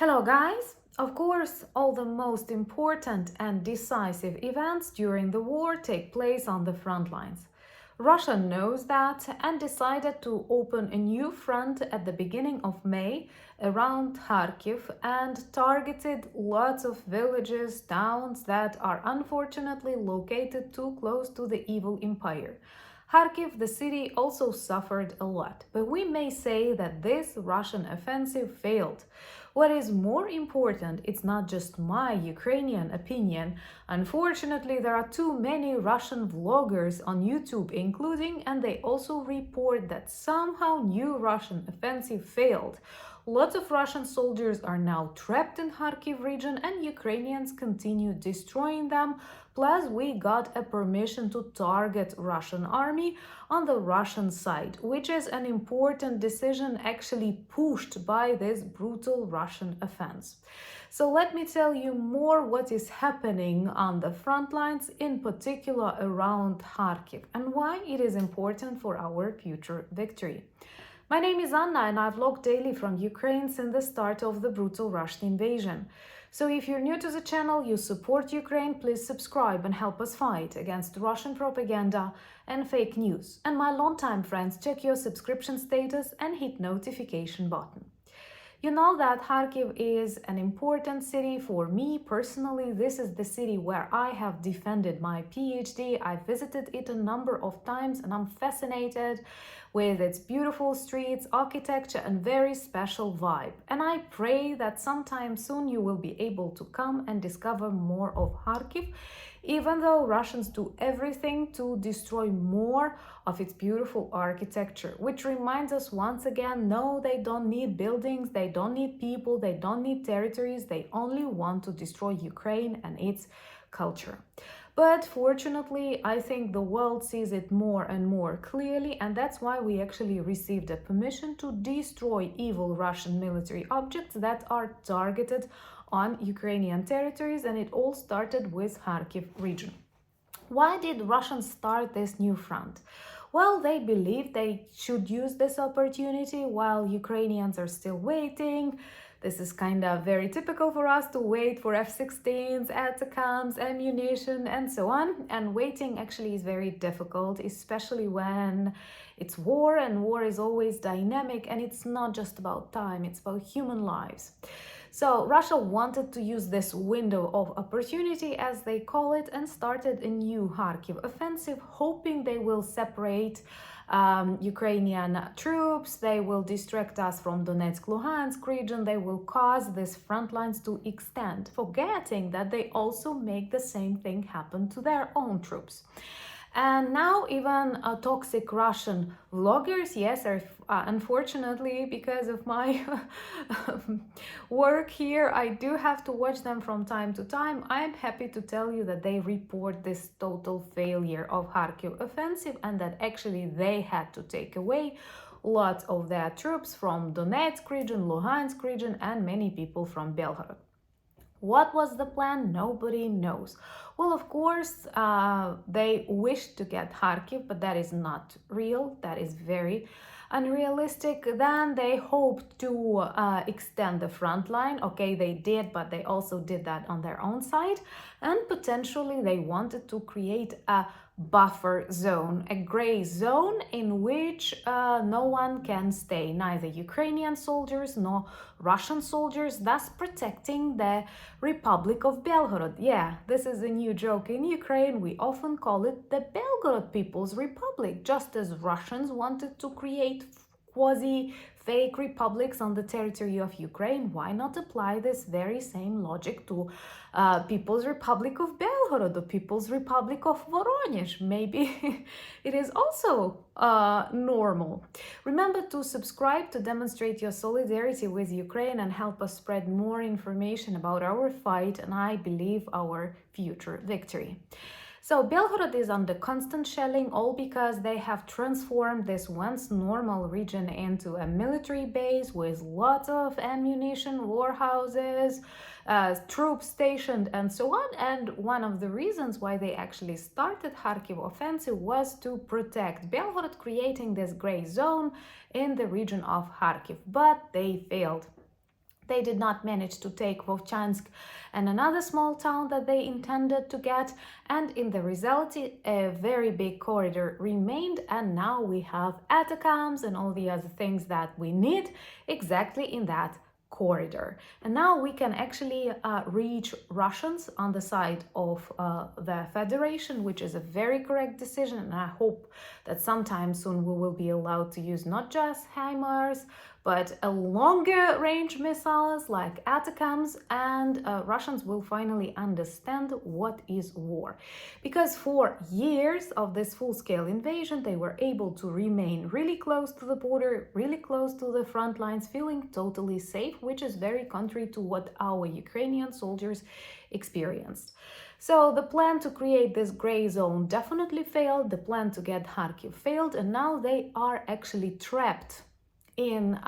Hello guys! Of course, all the most important and decisive events during the war take place on the front lines. Russia knows that and decided to open a new front at the beginning of May around Kharkiv and targeted lots of villages, towns that are unfortunately located too close to the evil empire. Kharkiv, the city, also suffered a lot, but we may say that this Russian offensive failed. What is more important, it's not just my Ukrainian opinion. Unfortunately, there are too many Russian vloggers on YouTube, including, and they also report that somehow new Russian offensive failed. Lots of Russian soldiers are now trapped in Kharkiv region and Ukrainians continue destroying them. Plus, we got a permission to target Russian army on the Russian side, which is an important decision actually pushed by this brutal Russian offense. So let me tell you more what is happening on the front lines, in particular around Kharkiv, and why it is important for our future victory. My name is Anna and I vlog daily from Ukraine since the start of the brutal Russian invasion. So if you're new to the channel, you support Ukraine, please subscribe and help us fight against Russian propaganda and fake news. And my longtime friends, check your subscription status and hit notification button. You know that Kharkiv is an important city for me personally. This is the city where I have defended my PhD. I visited it a number of times and I'm fascinated with its beautiful streets, architecture and very special vibe. And I pray that sometime soon you will be able to come and discover more of Kharkiv, even though Russians do everything to destroy more of its beautiful architecture, which reminds us once again, no, they don't need buildings, they don't need people, they don't need territories, they only want to destroy Ukraine and its culture. But fortunately, I think the world sees it more and more clearly, and that's why we actually received a permission to destroy evil Russian military objects that are targeted on Ukrainian territories, and it all started with Kharkiv region. Why did Russians start this new front? Well, they believe they should use this opportunity while Ukrainians are still waiting. This is kind of very typical for us to wait for F-16s, ATACMS, ammunition, and so on. And waiting actually is very difficult, especially when it's war, and war is always dynamic, and it's not just about time, it's about human lives. So Russia wanted to use this window of opportunity, as they call it, and started a new Kharkiv offensive, hoping they will separate Ukrainian troops, they will distract us from Donetsk-Luhansk region, they will cause these front lines to extend, forgetting that they also make the same thing happen to their own troops. And now even toxic Russian vloggers, yes, unfortunately, because of my work here, I do have to watch them from time to time. I'm happy to tell you that they report this total failure of Kharkiv offensive and that actually they had to take away lots of their troops from Donetsk region, Luhansk region, and many people from Belgorod. What was the plan? Nobody knows. Well, of course, they wished to get Kharkiv, but that is not real. That is very unrealistic. Then they hoped to extend the front line. Okay, they did, but they also did that on their own side. And potentially they wanted to create a buffer zone, a gray zone in which no one can stay, neither Ukrainian soldiers nor Russian soldiers, thus protecting the Republic of Belgorod. Yeah, this is a new joke in Ukraine. We often call it the Belgorod People's Republic, just as Russians wanted to create quasi-fake republics on the territory of Ukraine. Why not apply this very same logic to People's Republic of Belgorod, the People's Republic of Voronezh? Maybe it is also normal. Remember to subscribe to demonstrate your solidarity with Ukraine and help us spread more information about our fight and, I believe, our future victory. So Belgorod is under constant shelling, all because they have transformed this once normal region into a military base with lots of ammunition, warehouses, troops stationed, and so on. And one of the reasons why they actually started Kharkiv offensive was to protect Belgorod, creating this gray zone in the region of Kharkiv. But they failed. They did not manage to take Vovchansk and another small town that they intended to get, and in the result, a very big corridor remained, and now we have atacoms and all the other things that we need exactly in that corridor. And now we can actually reach Russians on the side of the Federation, which is a very correct decision, and I hope that sometime soon we will be allowed to use not just HIMARS, but a longer range missiles like ATACMS, and Russians will finally understand what is war. Because for years of this full-scale invasion, they were able to remain really close to the border, really close to the front lines, feeling totally safe, which is very contrary to what our Ukrainian soldiers experienced. So the plan to create this gray zone definitely failed, the plan to get Kharkiv failed, and now they are actually trapped in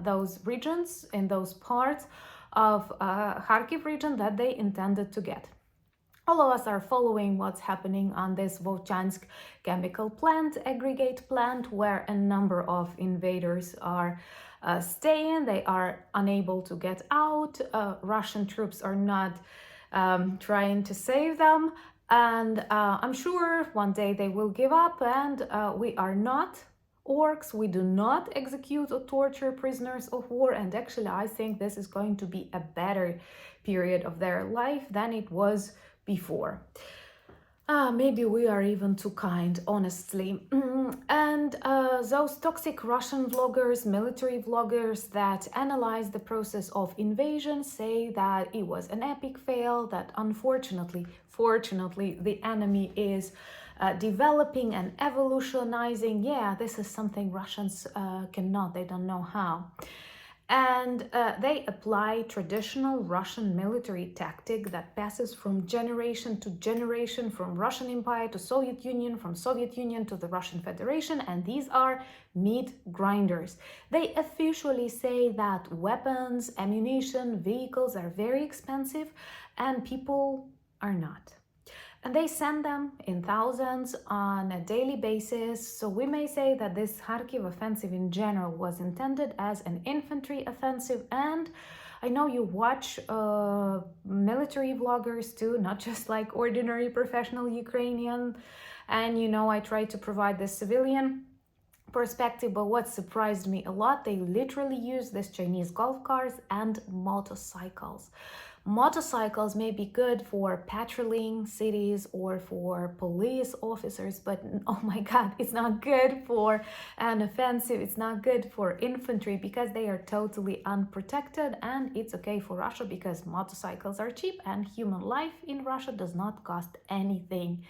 those regions, in those parts of Kharkiv region that they intended to get. All of us are following what's happening on this Vovchansk chemical plant, aggregate plant, where a number of invaders are staying. They are unable to get out. Russian troops are not trying to save them. And I'm sure one day they will give up, and we are not orcs. We do not execute or torture prisoners of war, and actually I think this is going to be a better period of their life than it was before. Maybe we are even too kind, honestly. And those toxic Russian vloggers, military vloggers that analyze the process of invasion say that it was an epic fail, that fortunately, the enemy is developing and evolutionizing. Yeah, this is something Russians cannot, they don't know how. And they apply traditional Russian military tactic that passes from generation to generation, from Russian Empire to Soviet Union, from Soviet Union to the Russian Federation, and these are meat grinders. They officially say that weapons, ammunition, vehicles are very expensive, and people are not. And they send them in thousands on a daily basis. So we may say that this Kharkiv offensive in general was intended as an infantry offensive. And I know you watch military vloggers too, not just like ordinary professional Ukrainian. And you know, I try to provide the civilian perspective, but what surprised me a lot, they literally use this Chinese golf cars and motorcycles. Motorcycles may be good for patrolling cities or for police officers, but oh my God, it's not good for an offensive. It's not good for infantry because they are totally unprotected, and it's okay for Russia because motorcycles are cheap and human life in Russia does not cost anything.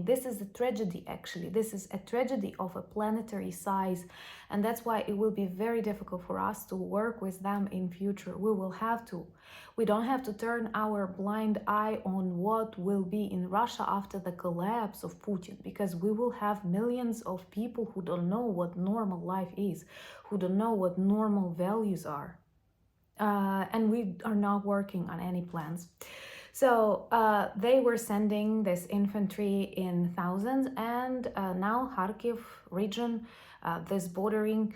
This is a tragedy, actually. This is a tragedy of a planetary size, and that's why it will be very difficult for us to work with them in future. We don't have to turn our blind eye on what will be in Russia after the collapse of Putin, because we will have millions of people who don't know what normal life is, who don't know what normal values are, and we are not working on any plans. So they were sending this infantry in thousands, and now Kharkiv region, this bordering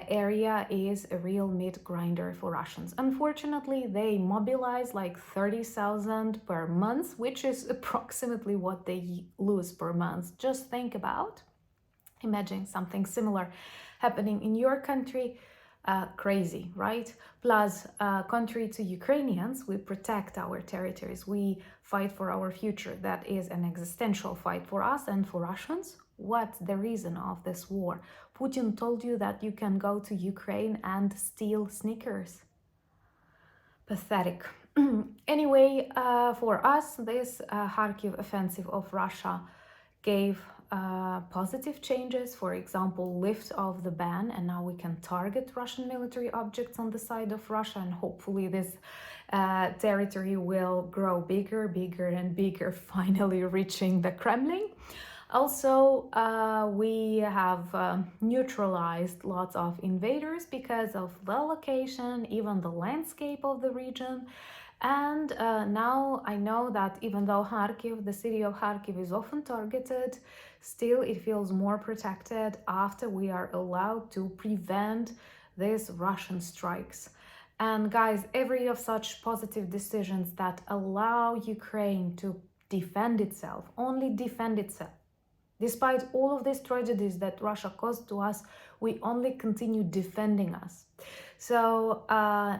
area, is a real meat grinder for Russians. Unfortunately, they mobilize like 30,000 per month, which is approximately what they lose per month. Just think about, imagine something similar happening in your country. Crazy, right? Plus, contrary to Ukrainians, we protect our territories. We fight for our future. That is an existential fight for us and for Russians. What's the reason of this war? Putin told you that you can go to Ukraine and steal sneakers. Pathetic. Anyway, for us, this Kharkiv offensive of Russia gave positive changes, for example, lift of the ban, and now we can target Russian military objects on the side of Russia, and hopefully this territory will grow bigger and bigger, finally reaching the Kremlin. Also, we have neutralized lots of invaders because of the location, even the landscape of the region. And now I know that even though Kharkiv, the city of Kharkiv, is often targeted, still it feels more protected after we are allowed to prevent these Russian strikes. And guys, every of such positive decisions that allow Ukraine to defend itself, only defend itself. Despite all of these tragedies that Russia caused to us, we only continue defending us. So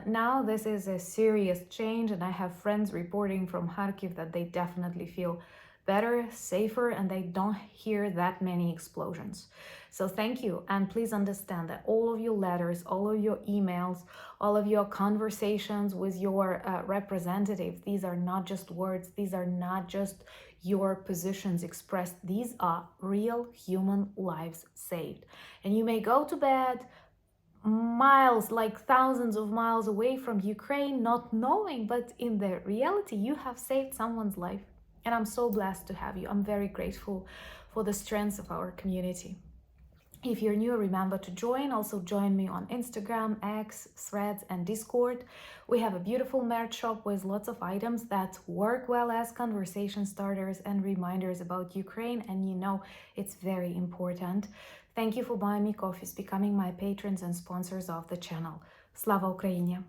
now this is a serious change, and I have friends reporting from Kharkiv that they definitely feel better, safer, and they don't hear that many explosions. So thank you, and please understand that all of your letters, all of your emails, all of your conversations with your representatives, these are not just words, these are not just your positions expressed, these are real human lives saved. And you may go to bed miles, like thousands of miles away from Ukraine, not knowing, but in the reality, you have saved someone's life. And I'm so blessed to have you. I'm very grateful for the strength of our community. If you're new, remember to join. Also join me on Instagram, X, Threads, and Discord. We have a beautiful merch shop with lots of items that work well as conversation starters and reminders about Ukraine, and you know it's very important. Thank you for buying me coffees, becoming my patrons and sponsors of the channel. Slava Ukraini!